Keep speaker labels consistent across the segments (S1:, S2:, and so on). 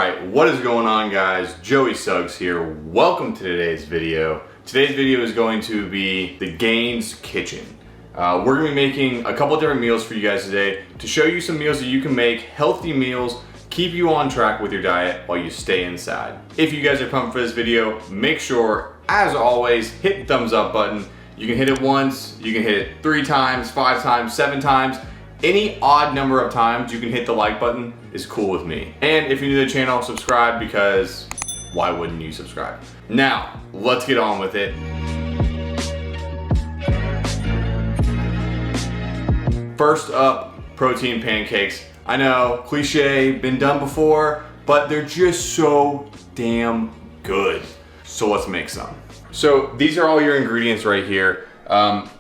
S1: Alright, what is going on, guys? Joey Suggs here. Welcome to today's video. Today's video is going to be the Gaines Kitchen. We're going to be making a couple different meals for you guys today to show you some meals that you can make, healthy meals, keep you on track with your diet while you stay inside. If you guys are pumped for this video, make sure, as always, hit the thumbs up button. You can hit it once, you can hit it 3 times, 5 times, 7 times. Any odd number of times you can hit the like button is cool with me. And if you're new to the channel, subscribe, because why wouldn't you subscribe? Now, let's get on with it. First up, protein pancakes. I know, cliche, been done before, but they're just so damn good. So let's make some. So these are all your ingredients right here.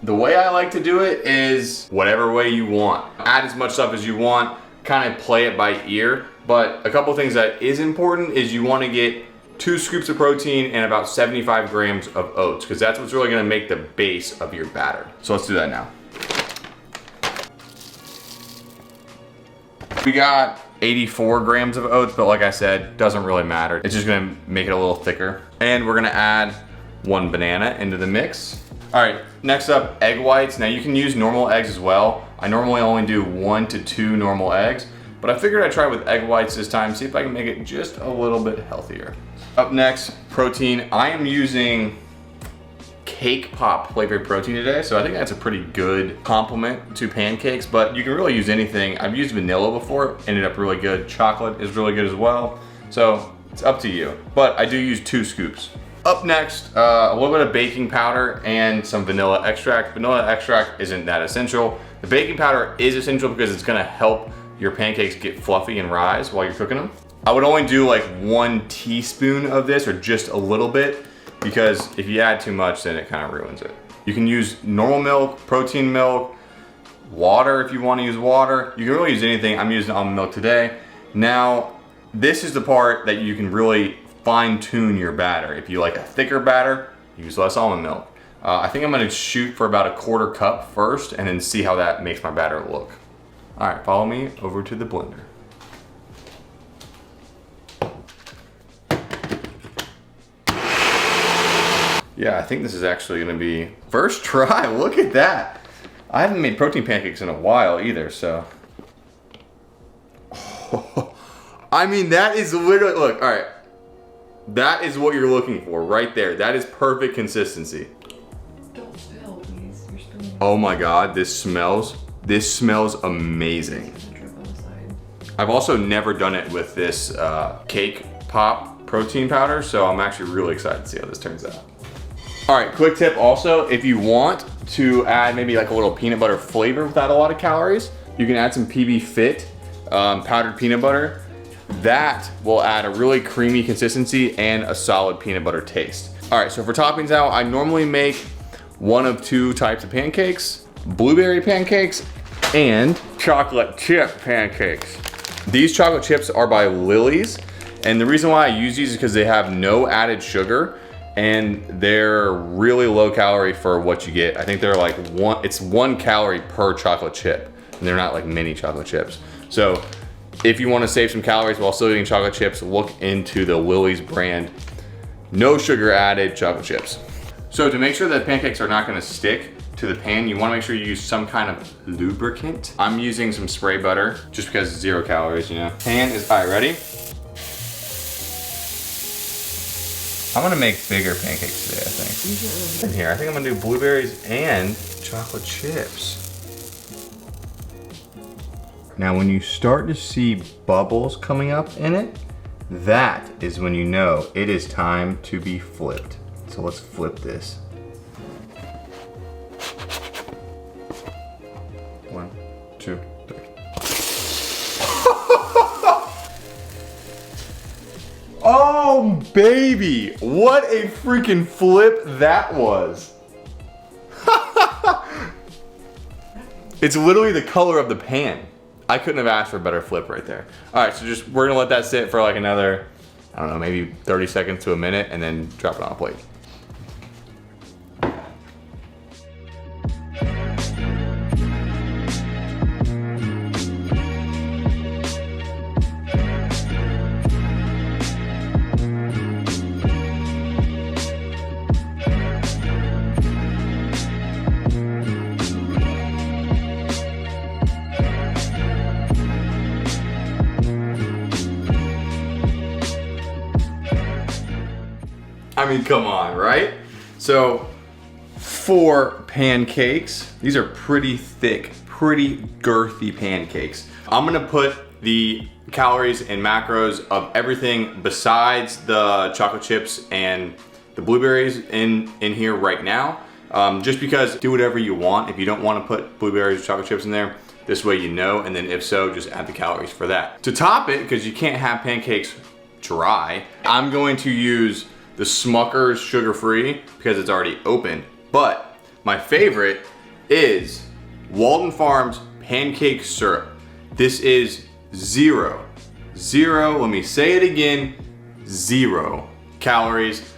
S1: The way I like to do it is whatever way you want. Add as much stuff as you want, kind of play it by ear. But a couple things that is important is you want to get 2 scoops of protein and about 75 grams of oats, because that's what's really going to make the base of your batter. So let's do that now. We got 84 grams of oats, but like I said, doesn't really matter. It's just going to make it a little thicker. And we're going to add 1 banana into the mix. All right, next up, egg whites. Now you can use normal eggs as well. I normally only do 1 to 2 normal eggs, but I figured I'd try with egg whites this time, see if I can make it just a little bit healthier. Up next, protein. I am using cake pop flavored protein today, so I think that's a pretty good complement to pancakes, but you can really use anything. I've used vanilla before, ended up really good. Chocolate is really good as well, so it's up to you. But I do use 2 scoops. Up next, a little bit of baking powder and some vanilla extract. Vanilla extract isn't that essential. The baking powder is essential because it's gonna help your pancakes get fluffy and rise while you're cooking them. I would only do like 1 teaspoon of this, or just a little bit, because if you add too much, then it kind of ruins it. You can use normal milk, protein milk, water if you want to use water. You can really use anything. I'm using almond milk today. Now, this is the part that you can really fine tune your batter. If you like a thicker batter, use less almond milk. I think I'm gonna shoot for about 1/4 cup first and then see how that makes my batter look. All right, follow me over to the blender. Yeah, I think this is actually gonna be first try. Look at that. I haven't made protein pancakes in a while either, so. I mean, that is literally, look, all right. That is what you're looking for right there. That is perfect consistency.
S2: Don't spill, please. You're spilling.
S1: Oh my God, this smells amazing. I've also never done it with this cake pop protein powder, so I'm actually really excited to see how this turns out. All right, quick tip also, if you want to add maybe like a little peanut butter flavor without a lot of calories, you can add some PB Fit powdered peanut butter. That will add a really creamy consistency and a solid peanut butter taste. All right, so for toppings now, I normally make one of 2 types of pancakes: blueberry pancakes and chocolate chip pancakes. These chocolate chips are by Lily's, and the reason why I use these is because they have no added sugar and they're really low calorie for what you get. I think they're like it's 1 calorie per chocolate chip, and they're not like mini chocolate chips. So if you want to save some calories while still eating chocolate chips, look into the Lily's brand. No sugar added chocolate chips. So to make sure that pancakes are not going to stick to the pan, you want to make sure you use some kind of lubricant. I'm using some spray butter just because it's 0 calories, you know. Pan is, all right, ready? I'm going to make bigger pancakes today, I think. In here, I think I'm going to do blueberries and chocolate chips. Now, when you start to see bubbles coming up in it, that is when you know it is time to be flipped. So let's flip this. 1, 2, 3. Oh, baby, what a freaking flip that was. It's literally the color of the pan. I couldn't have asked for a better flip right there. All right, so we're gonna let that sit for like another, I don't know, maybe 30 seconds to a minute, and then drop it on a plate. I mean, come on, right? So 4 pancakes. These are pretty thick, pretty girthy pancakes. I'm gonna put the calories and macros of everything besides the chocolate chips and the blueberries in here right now. Just because, do whatever you want. If you don't want to put blueberries or chocolate chips in there, this way you know, and then if so, just add the calories for that. To top it, because you can't have pancakes dry, I'm going to use the Smucker's sugar-free because it's already opened. But my favorite is Walden Farms pancake syrup. This is zero, let me say it again, 0 calories,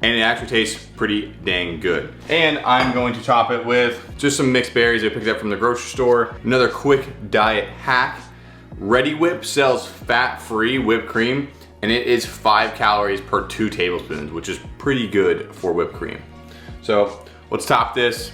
S1: and it actually tastes pretty dang good. And I'm going to top it with just some mixed berries I picked up from the grocery store. Another quick diet hack. Ready Whip sells fat-free whipped cream, and it is 5 calories per 2 tablespoons, which is pretty good for whipped cream. So let's top this.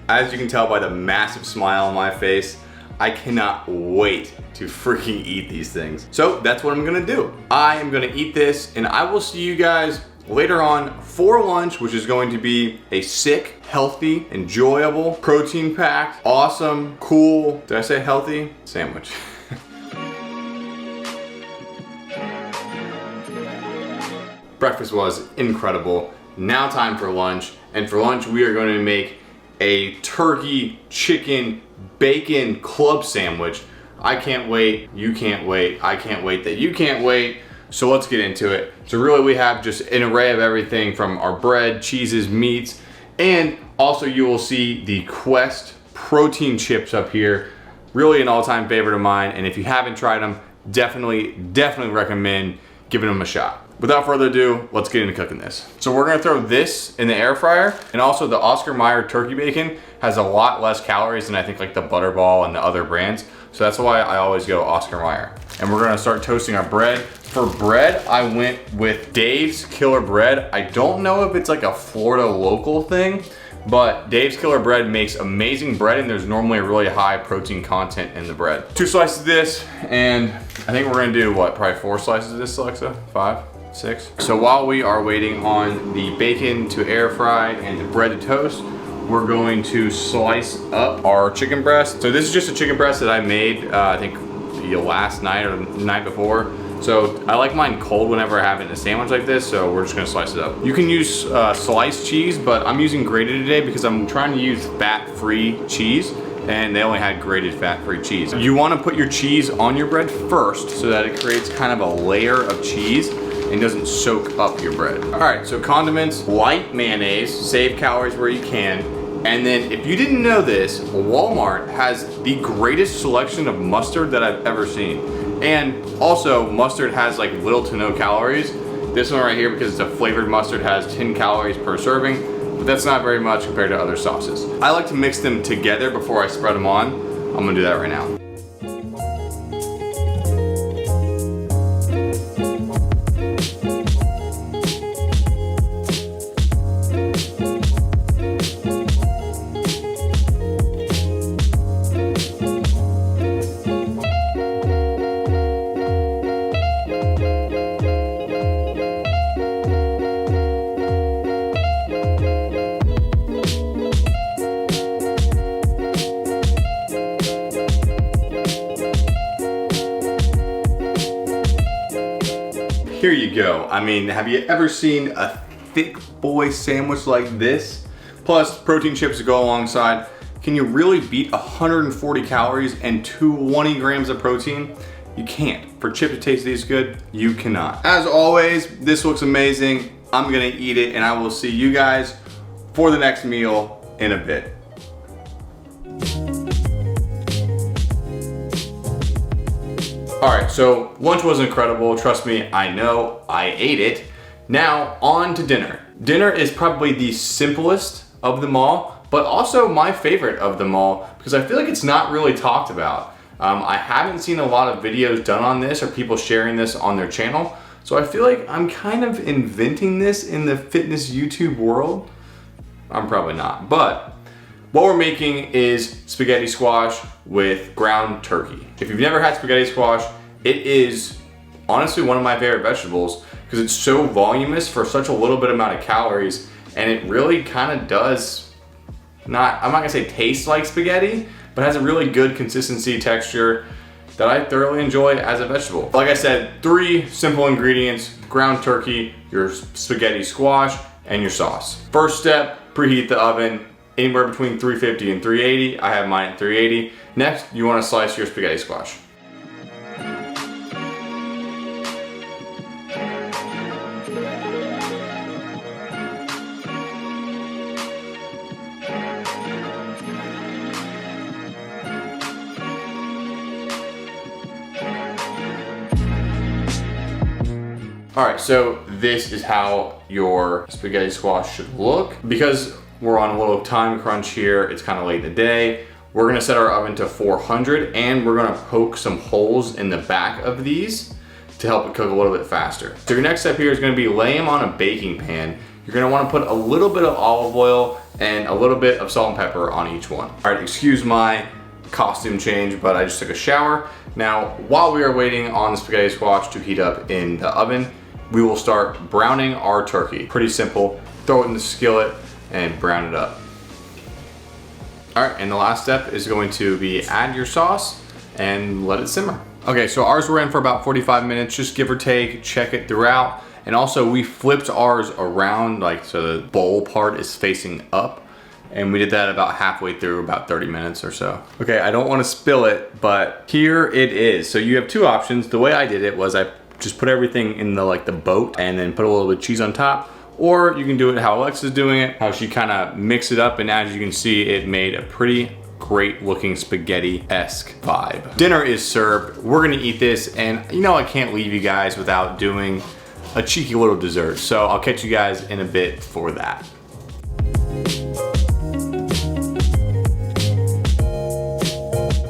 S1: As you can tell by the massive smile on my face, I cannot wait to freaking eat these things. So that's what I'm gonna do. I am gonna eat this, and I will see you guys later on for lunch, which is going to be a sick, healthy, enjoyable, protein-packed, awesome, cool, did I say healthy? Sandwich. Breakfast was incredible. Now time for lunch, and for lunch we are going to make a turkey, chicken, bacon club sandwich. I can't wait, you can't wait, I can't wait that you can't wait. So let's get into it. So really we have just an array of everything from our bread, cheeses, meats, and also you will see the Quest protein chips up here. Really an all-time favorite of mine, and if you haven't tried them, definitely recommend giving them a shot. Without further ado, let's get into cooking this. So we're gonna throw this in the air fryer, and also the Oscar Mayer turkey bacon has a lot less calories than I think like the Butterball and the other brands. So that's why I always go Oscar Mayer. And we're gonna start toasting our bread. For bread, I went with Dave's Killer Bread. I don't know if it's like a Florida local thing, but Dave's Killer Bread makes amazing bread, and there's normally a really high protein content in the bread. 2 slices of this, and I think we're gonna do what, probably 4 slices of this, Alexa? 5? 6. So while we are waiting on the bacon to air fry and the bread to toast, we're going to slice up our chicken breast. So this is just a chicken breast that I made, I think last night or the night before. So I like mine cold whenever I have it in a sandwich like this, so we're just gonna slice it up. You can use sliced cheese, but I'm using grated today because I'm trying to use fat-free cheese, and they only had grated fat-free cheese. You wanna put your cheese on your bread first so that it creates kind of a layer of cheese and doesn't soak up your bread. All right, so condiments, light mayonnaise, save calories where you can. And then if you didn't know this, Walmart has the greatest selection of mustard that I've ever seen. And also mustard has like little to no calories. This one right here, because it's a flavored mustard, has 10 calories per serving, but that's not very much compared to other sauces. I like to mix them together before I spread them on. I'm gonna do that right now. Here you go. I mean, have you ever seen a thick boy sandwich like this? Plus protein chips to go alongside. Can you really beat 140 calories and 220 grams of protein? You can't. For chip to taste these good, you cannot. As always, this looks amazing. I'm gonna eat it, and I will see you guys for the next meal in a bit. All right, so lunch was incredible. Trust me, I know, I ate it. Now on to dinner. Dinner is probably the simplest of them all, but also my favorite of them all because I feel like it's not really talked about. I haven't seen a lot of videos done on this or people sharing this on their channel. So I feel like I'm kind of inventing this in the fitness YouTube world. I'm probably not, but What we're making is spaghetti squash with ground turkey. If you've never had spaghetti squash, it is honestly one of my favorite vegetables because it's so voluminous for such a little bit amount of calories, and it really kind of does I'm not gonna say taste like spaghetti, but has a really good consistency, texture that I thoroughly enjoy as a vegetable. Like I said, 3 simple ingredients: ground turkey, your spaghetti squash, and your sauce. First step, preheat the oven anywhere between 350 and 380. I have mine at 380. Next, you wanna slice your spaghetti squash. All right, so this is how your spaghetti squash should look. Because we're on a little time crunch here, it's kind of late in the day, we're gonna set our oven to 400 and we're gonna poke some holes in the back of these to help it cook a little bit faster. So your next step here is gonna be lay them on a baking pan. You're gonna wanna put a little bit of olive oil and a little bit of salt and pepper on each one. All right, excuse my costume change, but I just took a shower. Now, while we are waiting on the spaghetti squash to heat up in the oven, we will start browning our turkey. Pretty simple. Throw it in the skillet and brown it up. All right, and the last step is going to be add your sauce and let it simmer. Okay, so ours were in for about 45 minutes, just give or take, check it throughout. And also we flipped ours around, like so the bowl part is facing up. And we did that about halfway through, about 30 minutes or so. Okay, I don't wanna spill it, but here it is. So you have 2 options. The way I did it was I just put everything in the boat and then put a little bit of cheese on top. Or you can do it how Alexa's doing it, how she kind of mixed it up, and as you can see, it made a pretty great looking spaghetti-esque vibe. Dinner is served. We're gonna eat this, and you know I can't leave you guys without doing a cheeky little dessert. So I'll catch you guys in a bit for that.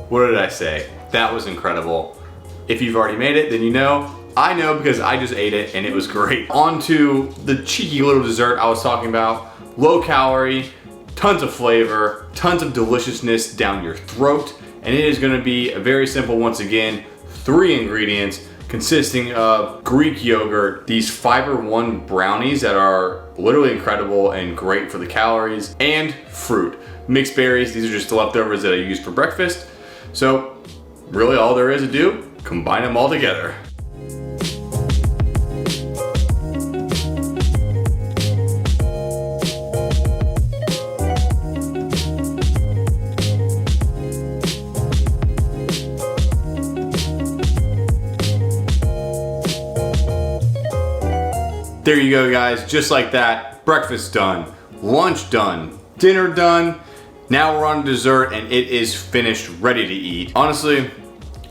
S1: What did I say? That was incredible. If you've already made it, then you know. I know because I just ate it and it was great. On to the cheeky little dessert I was talking about. Low calorie, tons of flavor, tons of deliciousness down your throat. And it is gonna be a very simple, once again, 3 ingredients consisting of Greek yogurt, these Fiber One brownies that are literally incredible and great for the calories, and fruit. Mixed berries, these are just the leftovers that I used for breakfast. So really all there is to do, combine them all together. There you go, guys, just like that, breakfast done, lunch done, dinner done. Now we're on dessert and it is finished, ready to eat. Honestly,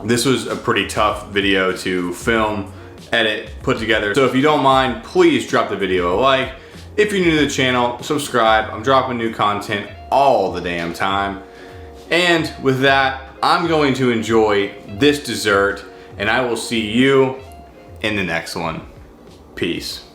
S1: this was a pretty tough video to film, edit, put together. So if you don't mind, please drop the video a like. If you're new to the channel, subscribe. I'm dropping new content all the damn time. And with that, I'm going to enjoy this dessert and I will see you in the next one. Peace.